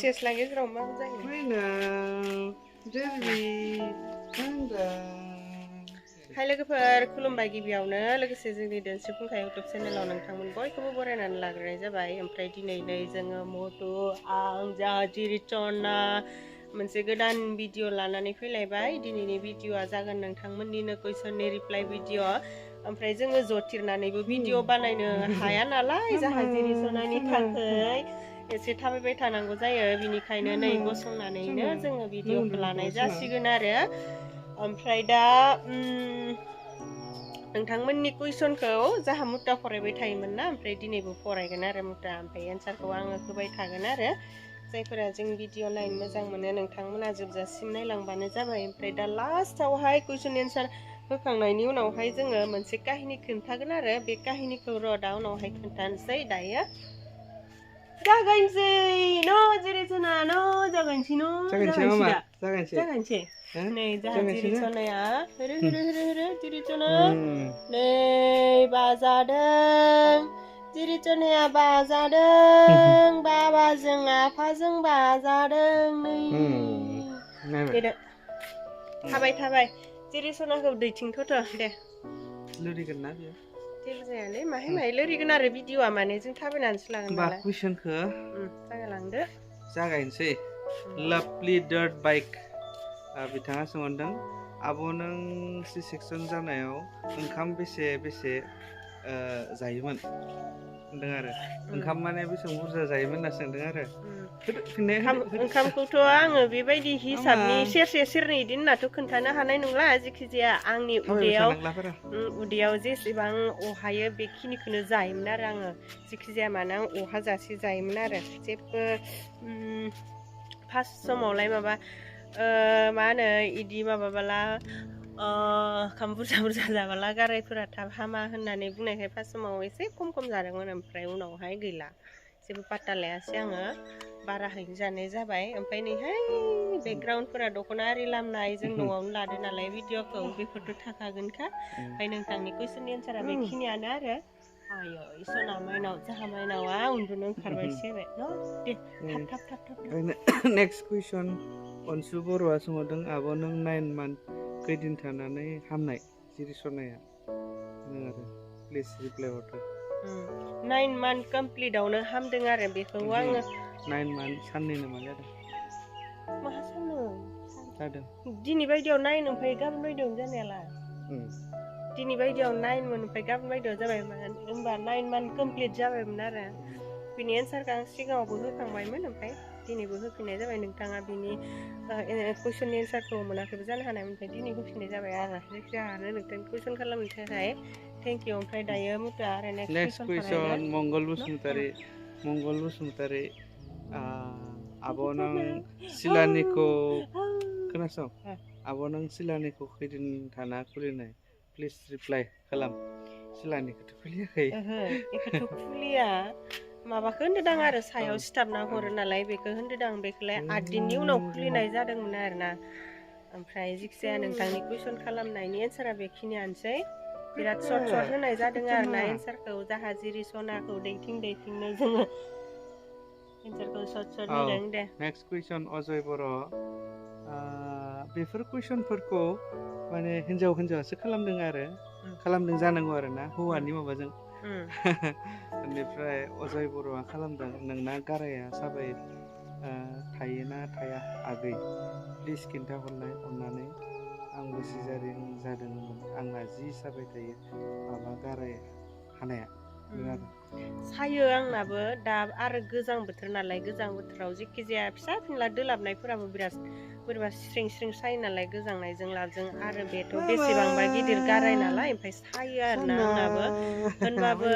सेस्ला गेजेराव मा जायो फैनाव जेरबि थांगा हाय लोगोफोर खुलुमबाय गिबियावनो लोगोसे जोंनि दोनस्रि फुंखा इउटुब चेनेलाव नोंथांमोन बयखौबो बरायनानै लाग्रोनाय जाबाय ओमफ्राय दिनै नै जोङो मधु आं जिरिचना मोनसे गोदान भिडिअ लानानै फैलायबाय दिनैनि भिडिअआ जागोन नोंथांमोननिनो कुइसननि रिप्लाइ भिडिअ ओमफ्राय जोङो ज'थिरनानैबो भिडिअ बानायनो हाया नालाय जाहा जिरिचनानि थाखाय एसे थाबायबाय थानांगौ जायो बिनिखायनो नै गसंनानैनो जोङो भिडिअखौ लानाय जासिगोन आरो ओमफ्राय दा नोंथांमोननि कुइसनखौ जाहा मुथा फरायबाय थायोमोन ना ओमफ्राय दिनैबो फरायगोन आरो मुथा ओमफ्राय एन्सारखौ आङो होबाय थागोन आरो जायफोरा जों भिडिअ नायनो मोजां मोनो नोंथांमोना जोबजासिम नायलांबानो जाबाय ओमफ्राय दा लास्टावहाय कुइसन एन्सार होखांनायनि उनावहाय जोङो मोनसे काहिनि खोन्थागोन आरो बे काहिनिखौ दा उनावहाय खोन्थानोसै दायो जागायनोसै न' जिरिचना न' जागायनोसै दा जागायनोसै नै जाहा जिरिचनाया होरो जिरिचना नै बाजादों जिरिचनाया बाजादों बाबाजों आफाजों बाजादों नै दे थाबाय जिरिचनाखौ दैथिंथ'थ' दे लोरिगोन ना बेयो जेबो जायालै माहाय लोरिगोन आरो भिडिअआ माने जों थाबायनानैसो लागोन नालाय कुइसनखौ जागायलांदो जागायनोसै लाभलि डार्ट बाइक बिथाङा सोंहरदों आब' नों सि सेक्सन जानायाव ओंखाम बेसे जायोमोन होनदों आरो ओंखाम माने बेसेबां बुरजा जायोमोन होनना सोंदों आरो ओंखामखौथ' आङो बेबायदि हिसाबनि सेरसे सेरनै इदि होननाथ' खोन्थानो हानाय नंला जेखिजाया आंनि उदैयाव जेसेबां अहायो बेखिनिखौनो जायोमोन आरो आङो जेखिजाया मानो आं अहाजासे जायोमोन आरो जेबो फार्स्ट समावलाय माबा मा होनो इदि माबाबाला ओंखाम बुरजा जाबाला गारायफोरा थाब हामा होननानै बुंनायखाय फार्स्ट समाव एसे खम जादोंमोन ओमफ्राय उनावहाय गैला जेबो पात्ता लायासै आङो बाराहैनो जानाय जाबाय ओमफ्राय नैहाय बेकग्राउन्डफोरा दख'ना आरि लामनाय जों न'आवनो लादो नालाय भिडिअखौ बेफोरथ' थाखागोनखा ओमफ्राय नोंथांनि कुइसननि एन्सारा बेखिनियानो आरो आयै सना माइनाव जाहा माइनावा उन्दुनो ओंखारबायसो न' दे थाब नेक्स्ट कुइसन अनसु बर'आ सोंहरदों आब' नों 9 मान्थ खैदिन थानानै हामनाय जिरिचनाया आरो प्लिज रिप्लाइ हरदो 9 मान्थ कमप्लिटआवनो हामदों आरो बेखौ आङो 9 मान्थ साननै नामा जादों माहा साननो जादों दिनै बायदियाव 9 ओमफ्राय गाबोन बायदियावनो जानायालाय दिनै बायदियाव 9 मोन ओमफ्राय गाबोन बायदियाव जाबाय होमबा 9 मान्थ कमप्लिट जाबायमोन आरो बिनि एन्सारखौ आं सिगाङावबो होखांबायमोन ओमफ्राय दिनैबो होफिननाय जाबाय नोंथाङा बिनि कुइसननि एन्सारखौ मोनाखैबो जानो हानाय ओमफ्राय दिनै होफिननाय जाबाय आरो जायखिजाया नोंथांनि कुइसन खालामनो थाखाय थेंक इउ ओमफ्राय दायो मुथा आरो नेक्स्ट कुइसन मंगल बसुमतारी आब' नों सिलानिखौ खोनासं आब' नों सिलानिखौ खैदिन थाना खुलिनाय प्लिज रिप्लाइ खालाम सिलानिखौथ' खुलियाखै बेखौथ' खुलिया माबाखौ होनदों आरो सायाव सिथाबना हरो नालाय बेखौ होनदों बेखौलाय 8 दिननि उनाव खुलिनाय जादोंमोन आरोना ओमफ्राय जिखिजाया नोंथांनि कुइसन खालामनायनि एन्सारा बेखिनियानोसै बिराद सर्ट होनाय जादों आरो ना एन्सारखौ जाहा जिरिचनाखौ दैथिंनो जोङो एन्सारखौ सर्ट होदों दे नेक्स्ट कुइसन अजय बर' बेफोर कुइसनफोरखौ माने हिन्जावसो खालामदों जानांगौ आरो ना हौवानि माबाजों बेनिफ्राय अजय बर'आ खालामदों नोंना गाराया साबाय थायोना थाया आगै प्लिज खिन्थाहरनाय अननानै आंबो सिजारिन जादोंमोन आंना जि साबाय थायो माबा गाराय हानाया सायो आंनाबो दा आरो गोजां बोथोर नालाय गोजां बोथोराव जेखि जाया फिसा फिनला दोलाबनायफोराबो बिराद बोरैबा स्रिं सायो नालाय गोजांनायजों लाबजों आरो बेथ' बेसेबांबा गिदिर गाराय नालाय ओमफ्राय सायो आरोना आंनाबो होनबाबो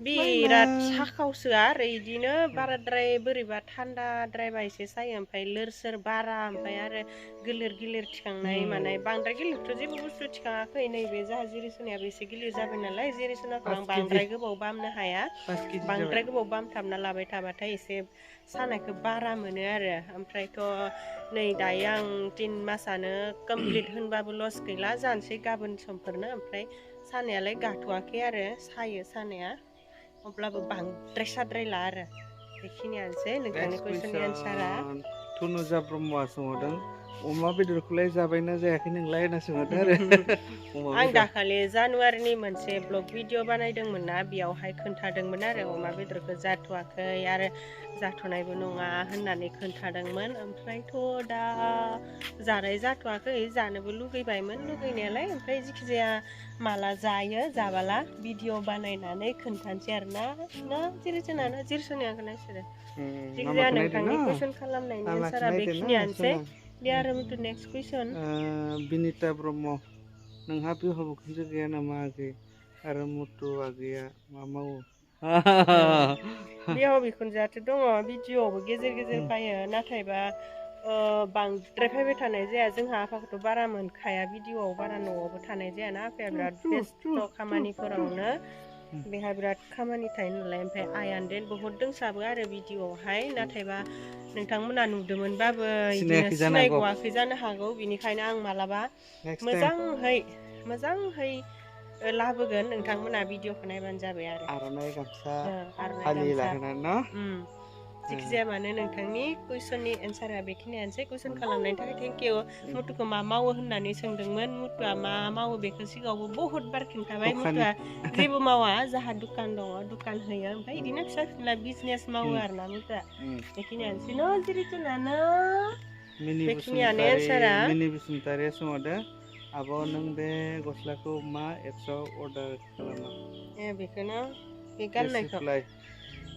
बिराद साखावसो आरो इदिनो बाराद्राय बोरैबा थान्दाद्रायबा एसे सायो ओमफ्राय लोर सोर बारा ओमफ्राय आरो गिलिर थिखांनाय मानाय बांद्राय गिलिरथ' जेबो बुस्थु थिखाङाखै नैबे जाहा जिरिचनायाबो एसे गिलिर जाबाय नालाय जिरिचनाखौ आं बांद्राय गोबाव बामनो हाया बांद्राय गोबाव बामथाबना लाबाय थाबाथाय एसे सानायखौ बारा मोनो आरो ओमफ्रायथ' नै दायो आं 3 मासानो कमप्लिट होनबाबो लस गैला जानोसै गाबोन समफोरनो ओमफ्राय सानायालाय गाथ'वाखै आरो सायो सानाया अब्लाबो बांद्राय साद्रायला आरो बेखिनियानोसै नोंथांनि कुइसननि एन्सारा थुनुजा ब्रह्मआ सोंहरदों अमा बेदरखौलाय जाबायना जायाखै नोंलाय होनना सोंहरदों आरो आं दाखालि जानुवारिनि मोनसे ब्लग भिडिअ बानायदोंमोन ना बेयावहाय खोन्थादोंमोन आरो अमा बेदरखौ जाथ'वाखै आरो जाथ'नायबो नङा होननानै खोन्थादोंमोन ओमफ्रायथ' दा जानाय जाथ'वाखै जानोबो लुगैबायमोन लुगैनायालाय ओमफ्राय जिखिजाया माला जायो जाबाला भिडिअ बानायनानै खोन्थानोसै आरोना जिरिसोनानो जिरिसोनायाखै नायसोरो जिखिजाया नोंथांनि कुइसन खालामनायनि एन्सारा बेखिनियानोसै दे आरो मुथु नेक्स्ट कुइसन बिनिता ब्रह्म नोंहा बिहाव बिखुनजो गैया नामा आगै आरो मुथु आगैया मा मावो बिहाव बिखुनजोआथ' दङ भिडिअआवबो गेजेर गेजेर फैयो नाथायबा बांद्राय फैबाय थानाय जाया जोंहा आफाखौथ' बारा मोनखाया भिडिअआव बारा न'आवबो थानाय जायाना आफाया बिराद बेस्थ' खामानिफोरावनो बेहा बिराद खामानि थायो नालाय ओमफ्राय आइयानो बहुद दोंसाबो आरो भिडिअआवहाय नाथायबा नोंथांमोना नुदोंमोनबाबो बिदिनो सिनायगवाखै जानो हागौ बिनिखायनो आं मालाबा मोजांहै लाबोगोन नोंथांमोना भिडिअखौ नायबानो जाबाय आरो आर'नाइ गामसा आर'नाइ फालि गामसा लाहोनानै न' जिखिजाया मानो नोंथांनि कुइसननि एन्सारा बेखिनियानोसै कुइसन खालामनायनि थाखाय थेंक इउ मुथुखौ मा मावो होननानै सोंदोंमोन मुथुआ मा मावो बेखौ सिगाङावबो बहुद बार खिन्थाबाय मुथुआ जेबो मावा जाहा दुखान दङ दुखान होयो ओमफ्राय बिदिनो फिसा फिला बिजनेस मावो आरोना मुथुआ बेखिनियानोसै न' जिरिथुनानो बेखिनियानो एन्सारा मिनि बसुमतारिया सोंहरदों आब' नों बे गस्लाखौ मा एप्सआव अर्डार खालामा बेखौनो बे गाननायखौ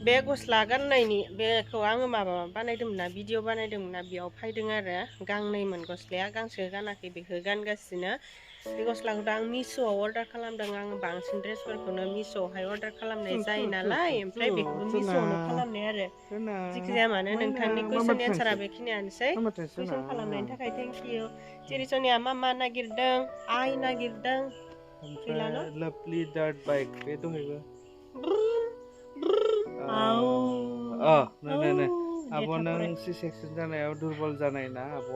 बे गस्ला गाननायनि बेखौ आङो माबा बानायदोंमोन ना भिडिअ बानायदोंमोन ना बेयाव फैदों आरो गांनैमोन गस्लाया गांसे गानाखै बेखौ गानगासिनो बे गस्लाखौथ' आं मिशोआव अर्डार खालामदों आङो बांसिन ड्रेसफोरखौनो मिशोआवहाय अर्डार खालामनाय जायो नालाय ओमफ्राय बेखौबो मिशोआवनो खालामनाय आरो जिखिजाया मानो नोंथांनि कुइसननि एन्सारा बेखिनियानोसै कुइसन खालामनायनि थाखाय थेंक इउ जिरिसनिया मा नागिरदों आइ नागिरदों लाभलि डार्ट बाइक बे दहायबो आब' नों सि सेक्सन जानायाव दुरबल जानाय ना आब'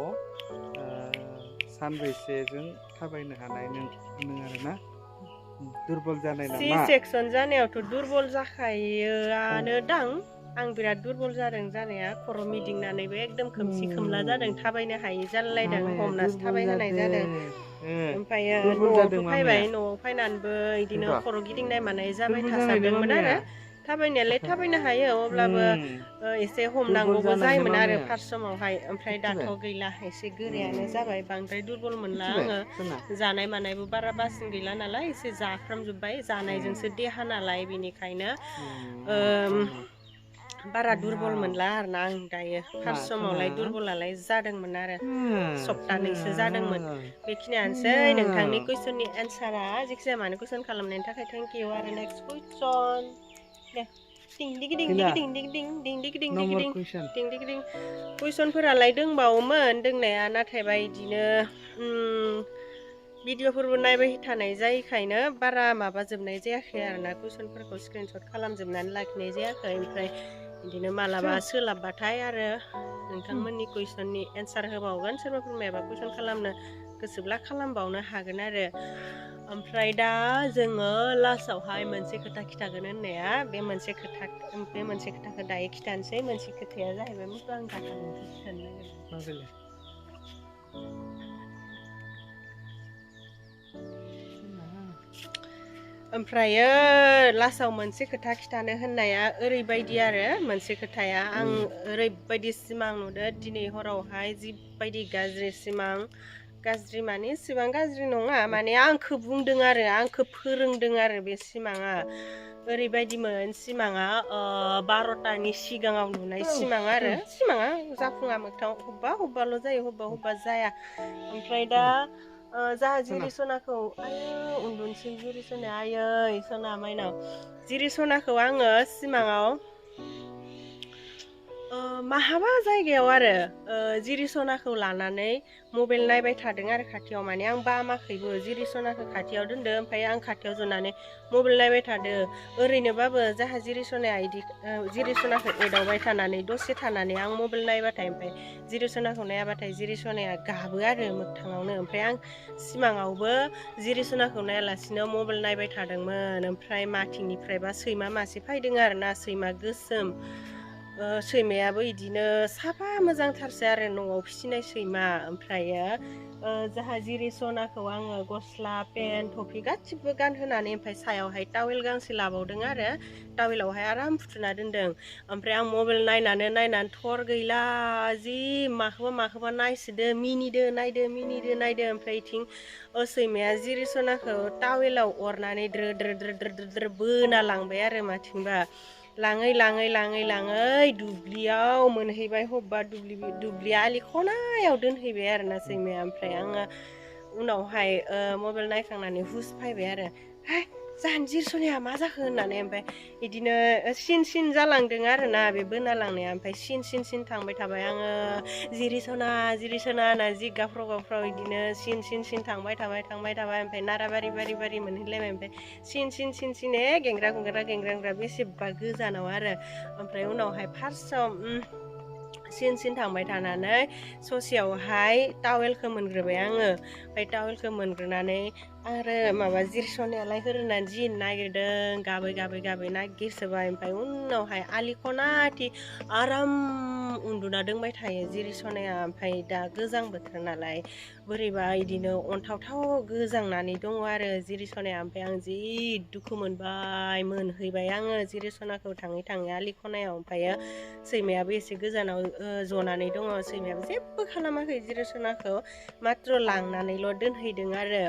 सानबैसेजों थाबायनो हानाय नों आरोना दुरबल जानाय नामा सि सेक्सन जानायावथ' दुरबल जाखायोआनो दां आं बिराद दुरबल जादों जानाया खर' मिदिंनानैबो एकदम खोमसि खोमला जादों थाबायनो हायि जालायदों हमनासो थाबाय होनाय जादों ओमफ्रायो न'आवथ' फैबाय न'आव फैनानैबो बिदिनो खर' गिदिंनाय मानाय जाबाय थासाबदोंमोन आरो थाबायनायालाय थाबायनो हायो अब्लाबो एसे हमनांगौबो जायोमोन आरो फार्स्ट समावहाय ओमफ्राय दाथ' गैला एसे गोरायानो जाबाय बांद्राय दुरबल मोनला आङो जानाय मानायबो बारा बासिन गैला नालाय एसे जाफ्रामजोब्बाय जानायजोंसो देहा नालाय बेनिखायनो बारा दुरबल मोनला आरोना आं दायो फार्स्ट समावलाय दुरबलालाय जादोंमोन आरो सप्तानैसो जादोंमोन बेखिनियानोसै नोंथांनि कुइसननि एन्सारा जेखिजाया मानो कुइसन खालामनायनि थाखाय थेंक इउ आरो नेक्स्ट कुइसन दे कुइसनफोरालाय दंबावोमोन दोंनाया नाथायबा बिदिनो भिडिअफोरबो नायबाय थानाय जायैखायनो बारा माबाजोबनाय जायाखै आरोना कुइसनफोरखौ स्क्रिनशट खालामजोबनानै लाखिनाय जायाखै ओमफ्राय बिदिनो मालाबा सोलाबबाथाय आरो नोंथांमोननि कुइसननि एन्सार होबावगोन सोरबाफोर मायाबा कुइसन खालामनो गोसोब्ला खालामबावनो हागोन आरो ओमफ्राय दा जोङो लास्टआवहाय मोनसे खोथा खिथागोन होननाया बे मोनसे खोथाखौ दायो खिथानोसै मोनसे खोथाया जाहैबाय मुथु आं दाखालि खिथानो नागिरदों ओमफ्रायो लास्टआव मोनसे खोथा खिथानो होननाया ओरैबायदि आरो मोनसे खोथाया आं ओरैबायदि सिमां नुदों दिनै हरावहाय जिबायदि गाज्रि सिमां गाज्रि माने एसेबां गाज्रि नङा माने आंखौ बुंदों आरो आंखौ फोरोंदों आरो बे सिमाङा ओरैबायदिमोन सिमाङा 12तानि सिगाङाव नुनाय सिमां आरो सिमाङा जाफुङा मोगथाङाव हब्बाल' जायो हब्बा जाया ओमफ्राय दा जाहा जिरिसनाखौ उन्दुनोसै जिरिसना आयै सना माइनाव जिरिसनाखौ आङो सिमाङाव माहाबा जायगायाव आरो जिरिसनाखौ लानानै मबाइल नायबाय थादों आरो खाथियाव माने आं बामाखैबो जिरिसनाखौ खाथियाव दोनदो ओमफ्राय आं खाथियाव जनानै मबाइल नायबाय थादो ओरैनोबाबो जाहा जिरिसनाया इदि जिरिसनाखौ एदावबाय थानानै दसे थानानै आं मबाइल नायबाथाय ओमफ्राय जिरिसनाखौ नायाबाथाय जिरिसनाया गाबो आरो मोगथाङावनो ओमफ्राय आं सिमाङावबो जिरिसनाखौ नायालासिनो मबाइल नायबाय थादोंमोन ओमफ्राय माथिंनिफ्रायबा सैमा मासे फैदों आरो ना सैमा गोसोम सैमायाबो इदिनो साफा मोजांथारसै आरो न'आव फिसिनाय सैमा ओमफ्रायो जाहा जिरि सनाखौ आङो गस्ला पेन्ट टफि गासिबो गानहोनानै ओमफ्राय सायावहाय टावेल गांसे लाबावदों आरो टावेलावहाय आराम फुथुना दोनदों ओमफ्राय आं मबाइल नायनानै थर गैला जि माखौबा नायसोदो मिनिदो नायदो ओमफ्राय इथिं सैमाया जिरि सनाखौ टावेलाव अरनानै द्रो बोना लांबाय आरो माथिंबा लाङै दुब्लियाव मोनहैबाय हबबा दुब्लि आलि खनायाव दोनहैबाय आरोना सैमाया ओमफ्राय आङो उनावहाय मबाइल नायखांनानै हुस फैबाय आरो हाय जाहानि जिरि सनाया मा जाखो होननानै ओमफ्राय बिदिनो सिन जालांदों आरोना बे बोना लांनाया ओमफ्राय सिन थांबाय थाबाय आङो जिरि सना होनना जि गाफ्राव बिदिनो सिन थांबाय थाबाय ओमफ्राय नाराबारि बारि मोनहैलायबाय ओमफ्राय सिन गेंग्रा बेसेबा गोजानाव आरो ओमफ्राय उनावहाय फार्स्टआव सिन थांबाय थानानै ससेयावहाय टावेलखौ मोनग्रोबाय आङो ओमफ्राय टावेलखौ मोनग्रोनानै आरो माबा जिरि सनायालाय होननानै जि नागिरदों गाबै नागिरसोबाय ओमफ्राय उनावहाय आलि खनाथि आराम उन्दुना दोंबाय थायो जिरि सनाया ओमफ्राय दा गोजां बोथोर नालाय बोरैबा इदिनो अन्थावथाव गोजांनानै दङ आरो जिरि सनाया ओमफ्राय आं जि दुखु मोनहैबाय आङो जिरि सनाखौ थाङै आलि खनायाव ओमफ्रायो सैमायाबो एसे गोजानाव जनानै दङ सैमायाबो जेबो खालामाखै जिरि सनाखौ माथ्र लांनानैल' दोनहैदों आरो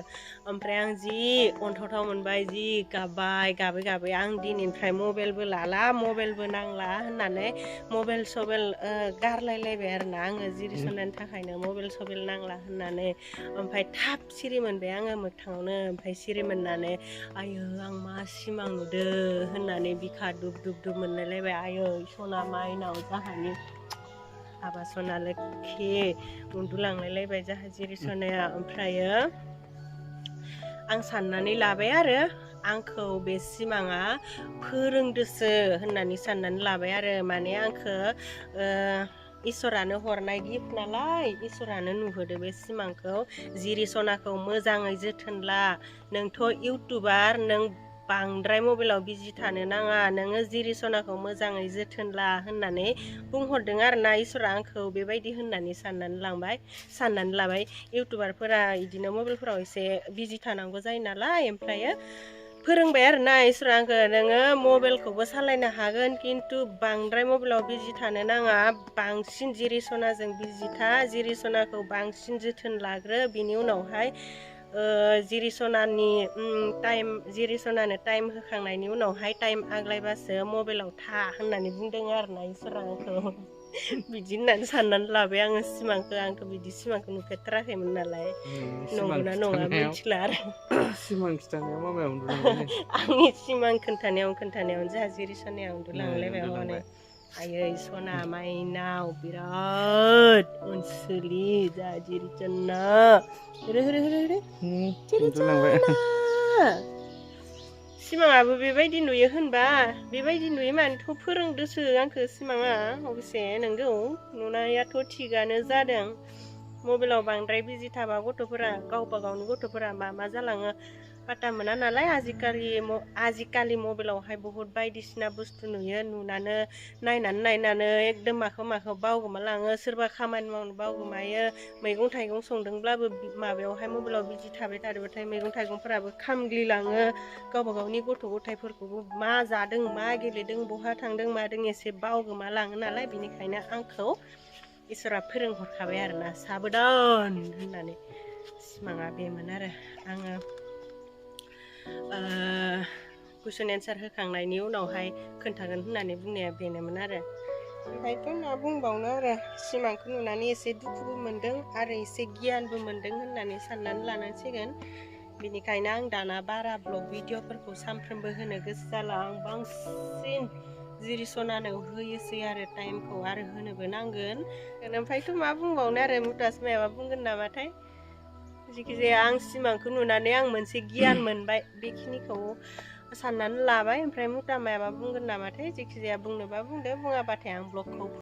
ओमफ्राय आं जि अन्थावथाव मोनबाय जि गाबै आं दिनैनिफ्राय मबाइलबो लाला मबाइलबो नांला होननानै मबाइल सबाइल गारलायलायबाय आरोना आङो जिरि सनानि थाखायनो मबाइल नांला होननानै ओमफ्राय थाब सिरि मोनबाय आङो मोगथाङावनो ओमफ्राय सिरि मोननानै आयो आं मा सिमां नुदो होननानै बिखा दुब मोनलायलायबाय आयै सना माइनाव जाहानि हाबा सना लोखि उन्दुलांलायलायबाय जाहा जिरि सनाया ओमफ्रायो आं साननानै लाबाय आरो आंखौ बे सिमाङा फोरोंदोसो होननानै साननानै लाबाय आरो माने आंखौ इसोरानो हरनाय गिफ्ट नालाय इसोरानो नुहोदो बे सिमांखौ जिरि सनाखौ मोजाङै जोथोन ला नोंथ' इउटुबार नों बांद्राय मबाइलाव बिजि थानो नाङा नोङो जिरि सनाखौ मोजाङै जोथोन ला होननानै बुंहरदों आरोना इसोरा आंखौ बेबायदि होननानै साननानै लाबाय इउटुबारफोरा बिदिनो मबाइलफोराव एसे बिजि थानांगौ जायो नालाय ओमफ्रायो फोरोंबाय आरोना इसोरा आंखौ नोङो मबाइलखौबो सालायनो हागोन खिन्थु बांद्राय मबाइलाव बिजि थानो नाङा बांसिन जिरि सनाजों बिजि था जिरि सनाखौ बांसिन जोथोन लाग्रो बिनि उनावहाय जिरि सनानो टाइम होखांनायनि उनावहाय टाइम आग्लायबासो मबाइलाव था होननानै बुंदों आरोना इसोरा आंखौ बिदि होननानै साननानै लाबाय आङो सिमांखौ आंथ' बिदि सिमांखौ नुफेरथाराखैमोन नालाय नंगौना नङा मिथिला आरो सिमां खिथानायाव माबाया उन्दुलांबाय आंनि सिमां खोन्थानायावनो जोंहा जिरि सनाया उन्दुलांलायबाय हनै आयै सना माइनाव बिराद अनसुलि जोंहा जिरि सना उन्दुलांबाय सिमाङाबो बेबायदि नुयो होनबा बेबायदि नुयो मानोथ' फोरोंदोसो आंखौ सिमाङा अबसे नंगौ नुनायाथ' थिगानो जादों मबाइलाव बांद्राय बिजि थाबा गथ'फोरा गावबा गावनि गथ'फोरा मा जालाङो पाता मोना नालाय आजिखालि मबाइलावहाय बहुद बायदिसिना बुस्थु नुयो नायनानै एकदम माखौ बावगोमालाङो सोरबा खामानि मावनो बावगोमायो मैगं थाइगं संदोंब्लाबो माबायावहाय मबाइलाव बिजि थाबाय थादोंबाथाय मैगं थाइगंफोराबो खामग्लिलाङो गावबा गावनि गथ' गथायफोरखौबो मा जादों मा गेलेदों बहा थांदों मादों एसे बावगोमालाङो नालाय बेनिखायनो आंखौ इसोरा फोरोंहरखाबाय आरोना साबधान होननानै सिमाङा बेमोन आरो आङो कुइसन एन्सार होखांनायनि उनावहाय खोन्थागोन होननानै बुंनाया बेनोमोन आरो ओमफ्रायथ' मा बुंबावनो आरो सिमांखौ नुनानै एसे दुखुबो मोनदों आरो एसे गियानबो मोनदों होननानै साननानै लानांसिगोन बेनिखायनो आं दाना बारा ब्लग भिडिअफोरखौ सानफ्रोमबो होनो गोसो जाला आं बांसिन जिरि सनानो होयोसै आरो टाइमखौ आरो होनोबो नांगोन ओमफ्रायथ' मा बुंबावनो आरो मुथास मायाबा बुंगोन नामाथाय जिखिजाया आं सिमांखौ नुनानै आं मोनसे गियान मोनबाय बेखिनिखौ साननानै लाबाय ओमफ्राय मुथा मायाबा बुंगोन नामाथाय जिखिजाया बुंनोबा बुंदो बुङाबाथाय आं ब्लगखौ